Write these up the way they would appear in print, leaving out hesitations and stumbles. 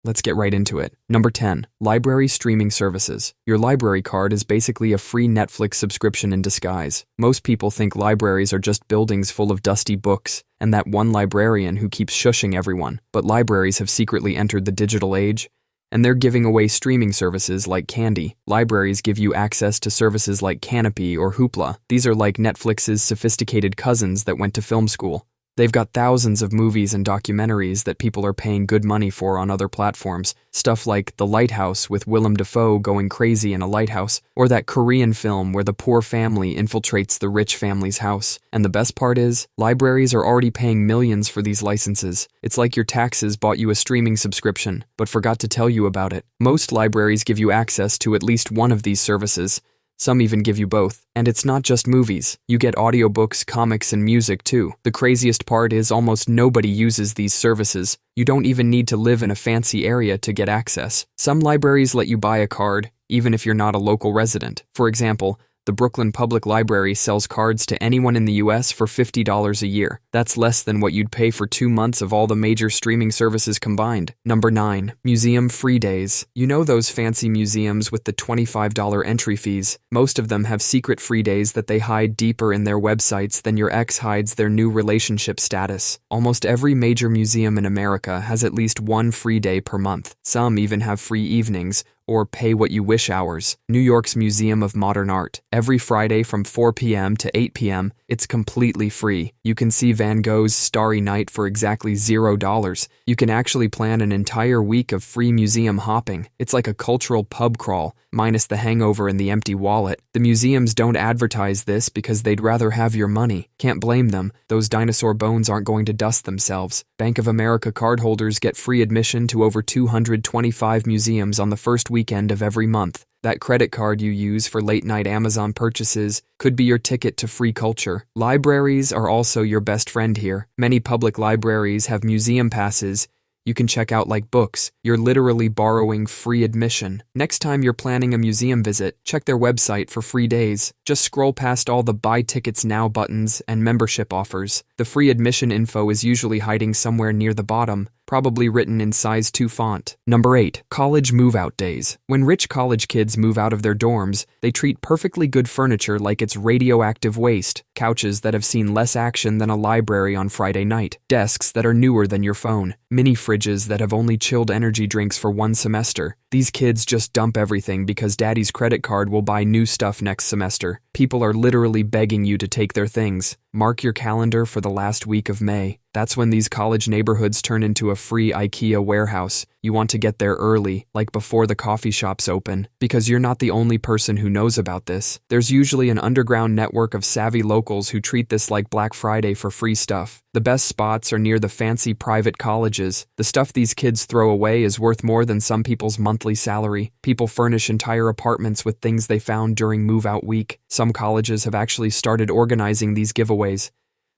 Let's get right into it. Number 10. Library streaming services. Your library card is basically a free Netflix subscription in disguise. Most people think libraries are just buildings full of dusty books, and that one librarian who keeps shushing everyone. But libraries have secretly entered the digital age, and they're giving away streaming services like candy. Libraries give you access to services like Canopy or Hoopla. These are like Netflix's sophisticated cousins that went to film school. They've got thousands of movies and documentaries that people are paying good money for on other platforms. Stuff like The Lighthouse with Willem Dafoe going crazy in a lighthouse, or that Korean film where the poor family infiltrates the rich family's house. And the best part is, libraries are already paying millions for these licenses. It's like your taxes bought you a streaming subscription, but forgot to tell you about it. Most libraries give you access to at least one of these services. Some even give you both. And it's not just movies. You get audiobooks, comics, and music too. The craziest part is almost nobody uses these services. You don't even need to live in a fancy area to get access. Some libraries let you buy a card, even if you're not a local resident. For example, the Brooklyn Public Library sells cards to anyone in the US for $50 a year. That's less than what you'd pay for 2 months of all the major streaming services combined. Number 9. Museum free days. You know those fancy museums with the $25 entry fees? Most of them have secret free days that they hide deeper in their websites than your ex hides their new relationship status. Almost every major museum in America has at least one free day per month. Some even have free evenings, or pay-what-you-wish hours. New York's Museum of Modern Art. Every Friday from 4 p.m. to 8 p.m., it's completely free. You can see Van Gogh's Starry Night for exactly $0. You can actually plan an entire week of free museum hopping. It's like a cultural pub crawl, minus the hangover and the empty wallet. The museums don't advertise this because they'd rather have your money. Can't blame them. Those dinosaur bones aren't going to dust themselves. Bank of America cardholders get free admission to over 225 museums on the first weekend of every month. That credit card you use for late-night Amazon purchases could be your ticket to free culture. Libraries are also your best friend here. Many public libraries have museum passes you can check out like books. You're literally borrowing free admission. Next time you're planning a museum visit, check their website for free days. Just scroll past all the buy tickets now buttons and membership offers. The free admission info is usually hiding somewhere near the bottom, probably written in size 2 font. Number 8. College move-out days. When rich college kids move out of their dorms, they treat perfectly good furniture like it's radioactive waste. Couches that have seen less action than a library on Friday night. Desks that are newer than your phone. Mini fridges that have only chilled energy drinks for 1 semester. These kids just dump everything because daddy's credit card will buy new stuff next semester. People are literally begging you to take their things. Mark your calendar for the last week of May. That's when these college neighborhoods turn into a free IKEA warehouse. You want to get there early, like before the coffee shops open, because you're not the only person who knows about this. There's usually an underground network of savvy locals who treat this like Black Friday for free stuff. The best spots are near the fancy private colleges. The stuff these kids throw away is worth more than some people's monthly salary. People furnish entire apartments with things they found during move-out week. Some colleges have actually started organizing these giveaways.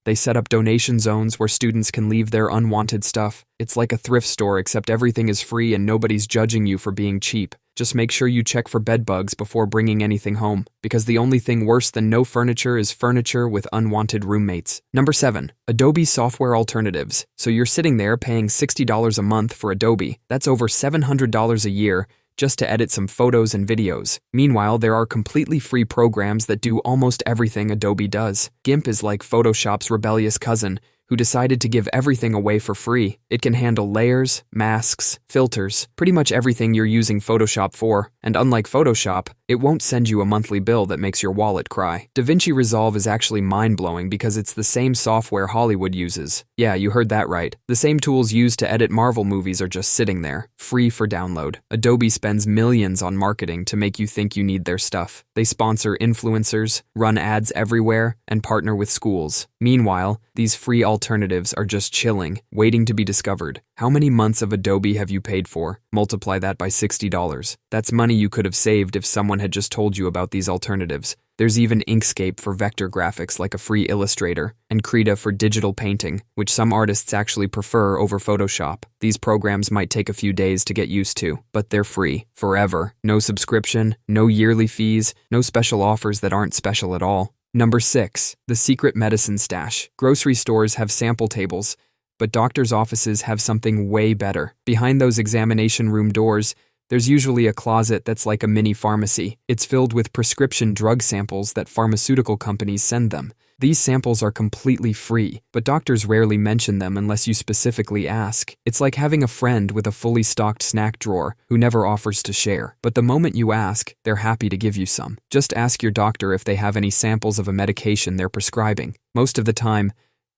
They set up donation zones where students can leave their unwanted stuff. It's like a thrift store, except everything is free and nobody's judging you for being cheap. Just make sure you check for bed bugs before bringing anything home, because the only thing worse than no furniture is furniture with unwanted roommates. Number 7. Adobe software alternatives. So you're sitting there paying $60 a month for Adobe. That's over $700 a year, just to edit some photos and videos. Meanwhile, there are completely free programs that do almost everything Adobe does. GIMP is like Photoshop's rebellious cousin, who decided to give everything away for free. It can handle layers, masks, filters, pretty much everything you're using Photoshop for. And unlike Photoshop, it won't send you a monthly bill that makes your wallet cry. DaVinci Resolve is actually mind-blowing because it's the same software Hollywood uses. Yeah, you heard that right. The same tools used to edit Marvel movies are just sitting there, free for download. Adobe spends millions on marketing to make you think you need their stuff. They sponsor influencers, run ads everywhere, and partner with schools. Meanwhile, these free alternatives are just chilling, waiting to be discovered. How many months of Adobe have you paid for? Multiply that by $60. That's money you could have saved if someone had just told you about these alternatives. There's even Inkscape for vector graphics like a free Illustrator, and Krita for digital painting, which some artists actually prefer over Photoshop. These programs might take a few days to get used to, but they're free, forever. No subscription, no yearly fees, no special offers that aren't special at all. Number 6. The secret medicine stash. Grocery stores have sample tables, But doctors' offices have something way better. Behind those examination room doors, there's usually a closet that's like a mini pharmacy. It's filled with prescription drug samples that pharmaceutical companies send them. These samples are completely free, but doctors rarely mention them unless you specifically ask. It's like having a friend with a fully stocked snack drawer who never offers to share. But the moment you ask, they're happy to give you some. Just ask your doctor if they have any samples of a medication they're prescribing. Most of the time,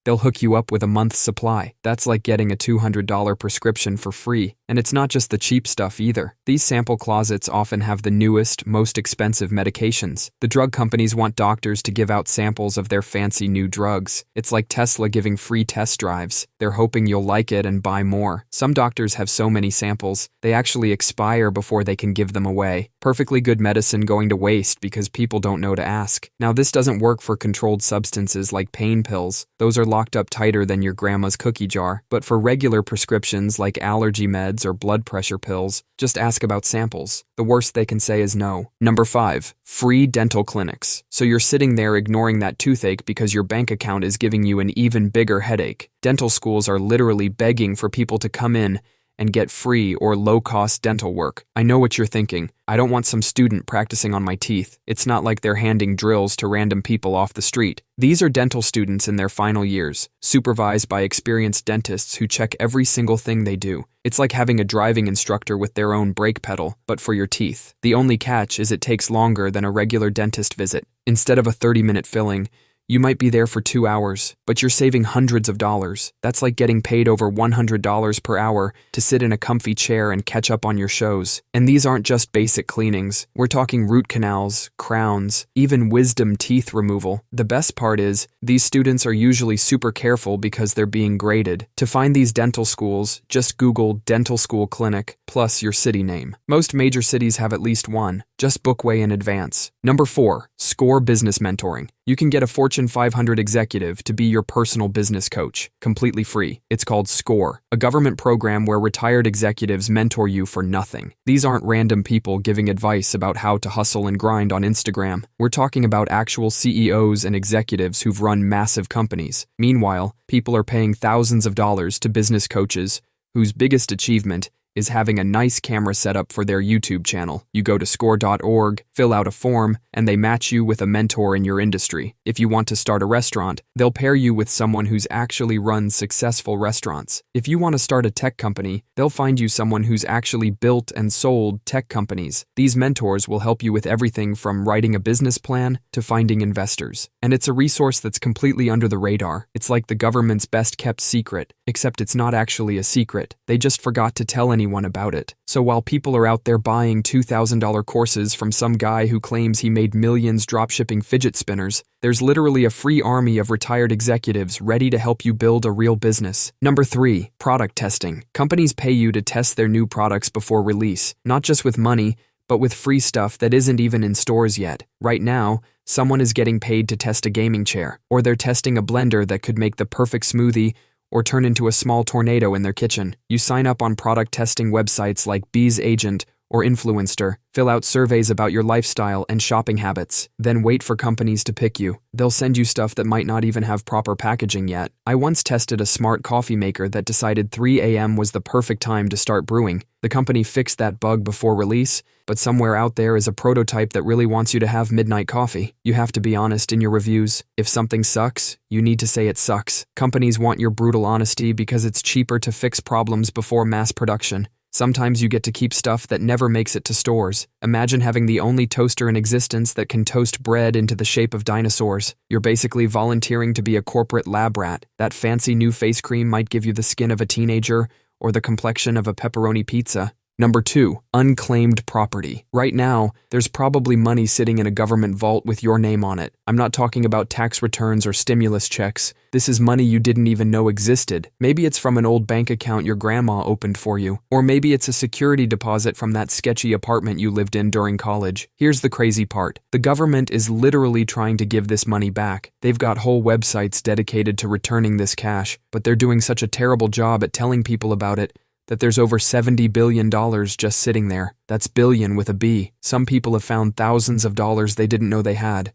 they'll hook you up with a month's supply. That's like getting a $200 prescription for free. And it's not just the cheap stuff either. These sample closets often have the newest, most expensive medications. The drug companies want doctors to give out samples of their fancy new drugs. It's like Tesla giving free test drives. They're hoping you'll like it and buy more. Some doctors have so many samples, they actually expire before they can give them away. Perfectly good medicine going to waste because people don't know to ask. Now, this doesn't work for controlled substances like pain pills. Those are locked up tighter than your grandma's cookie jar. But for regular prescriptions like allergy meds or blood pressure pills, just ask about samples. The worst they can say is no. Number 5. Free dental clinics. So you're sitting there ignoring that toothache because your bank account is giving you an even bigger headache. Dental schools are literally begging for people to come in and get free or low-cost dental work. I know what you're thinking. I don't want some student practicing on my teeth. It's not like they're handing drills to random people off the street. These are dental students in their final years, supervised by experienced dentists who check every single thing they do. It's like having a driving instructor with their own brake pedal, but for your teeth. The only catch is it takes longer than a regular dentist visit. Instead of a 30-minute filling, you might be there for 2 hours, but you're saving hundreds of dollars. That's like getting paid over $100 per hour to sit in a comfy chair and catch up on your shows. And these aren't just basic cleanings. We're talking root canals, crowns, even wisdom teeth removal. The best part is, these students are usually super careful because they're being graded. To find these dental schools, just Google dental school clinic plus your city name. Most major cities have at least one. Just book way in advance. Number 4. Score business mentoring. You can get a Fortune 500 executive to be your personal business coach, completely free. It's called SCORE, a government program where retired executives mentor you for nothing. These aren't random people giving advice about how to hustle and grind on Instagram. We're talking about actual CEOs and executives who've run massive companies. Meanwhile, people are paying thousands of dollars to business coaches whose biggest achievement is having a nice camera set up for their YouTube channel. You go to score.org, fill out a form, and they match you with a mentor in your industry. If you want to start a restaurant, they'll pair you with someone who's actually run successful restaurants. If you want to start a tech company, they'll find you someone who's actually built and sold tech companies. These mentors will help you with everything from writing a business plan to finding investors. And it's a resource that's completely under the radar. It's like the government's best kept secret, except it's not actually a secret. They just forgot to tell anyone about it. So while people are out there buying $2,000 courses from some guy who claims he made millions dropshipping fidget spinners, there's literally a free army of retired executives ready to help you build a real business. Number 3. Product testing. Companies pay you to test their new products before release, not just with money, but with free stuff that isn't even in stores yet. Right now, someone is getting paid to test a gaming chair, or they're testing a blender that could make the perfect smoothie or turn into a small tornado in their kitchen. You sign up on product testing websites like Bees Agent or Influencer, fill out surveys about your lifestyle and shopping habits, then wait for companies to pick you. They'll send you stuff that might not even have proper packaging yet. I once tested a smart coffee maker that decided 3 a.m. was the perfect time to start brewing. The company fixed that bug before release, but somewhere out there is a prototype that really wants you to have midnight coffee. You have to be honest in your reviews. If something sucks, you need to say it sucks. Companies want your brutal honesty because it's cheaper to fix problems before mass production. Sometimes you get to keep stuff that never makes it to stores. Imagine having the only toaster in existence that can toast bread into the shape of dinosaurs. You're basically volunteering to be a corporate lab rat. That fancy new face cream might give you the skin of a teenager or the complexion of a pepperoni pizza. Number 2. Unclaimed property. Right now, there's probably money sitting in a government vault with your name on it. I'm not talking about tax returns or stimulus checks. This is money you didn't even know existed. Maybe it's from an old bank account your grandma opened for you. Or maybe it's a security deposit from that sketchy apartment you lived in during college. Here's the crazy part. The government is literally trying to give this money back. They've got whole websites dedicated to returning this cash, but they're doing such a terrible job at telling people about it that there's over $70 billion just sitting there. That's billion with a B. Some people have found thousands of dollars they didn't know they had.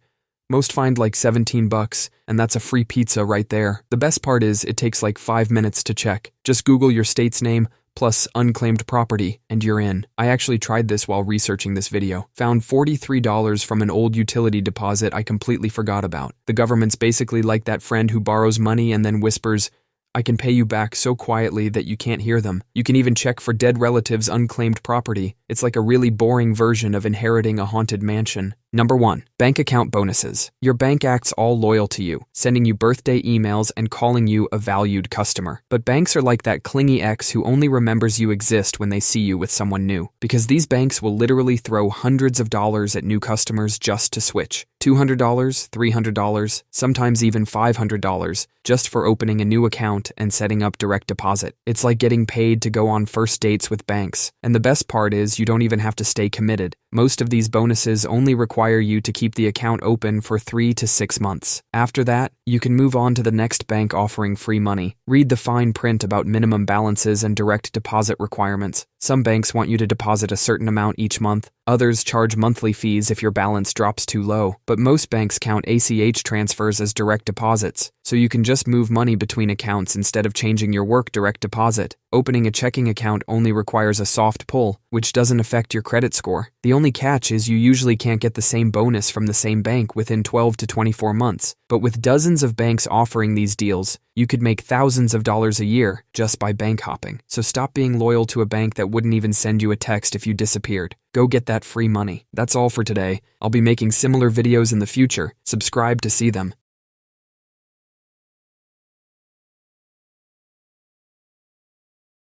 Most find like 17 bucks, and that's a free pizza right there. The best part is it takes like 5 minutes to check. Just Google your state's name plus unclaimed property, and you're in. I actually tried this while researching this video. Found $43 from an old utility deposit I completely forgot about. The government's basically like that friend who borrows money and then whispers, "I can pay you back," so quietly that you can't hear them. You can even check for dead relatives' unclaimed property. It's like a really boring version of inheriting a haunted mansion. Number 1. Bank account bonuses. Your bank acts all loyal to you, sending you birthday emails and calling you a valued customer. But banks are like that clingy ex who only remembers you exist when they see you with someone new. Because these banks will literally throw hundreds of dollars at new customers just to switch. $200, $300, sometimes even $500, just for opening a new account and setting up direct deposit. It's like getting paid to go on first dates with banks. And the best part is you don't even have to stay committed. Most of these bonuses only require you to keep the account open for 3 to 6 months. After that, you can move on to the next bank offering free money. Read the fine print about minimum balances and direct deposit requirements. Some banks want you to deposit a certain amount each month. Others charge monthly fees if your balance drops too low. But most banks count ACH transfers as direct deposits, so you can just move money between accounts instead of changing your work direct deposit. Opening a checking account only requires a soft pull, which doesn't affect your credit score. The only catch is you usually can't get the same bonus from the same bank within 12 to 24 months. But with dozens of banks offering these deals, you could make thousands of dollars a year just by bank hopping. So stop being loyal to a bank that wouldn't even send you a text if you disappeared. Go get that free money. That's all for today. I'll be making similar videos in the future. Subscribe to see them.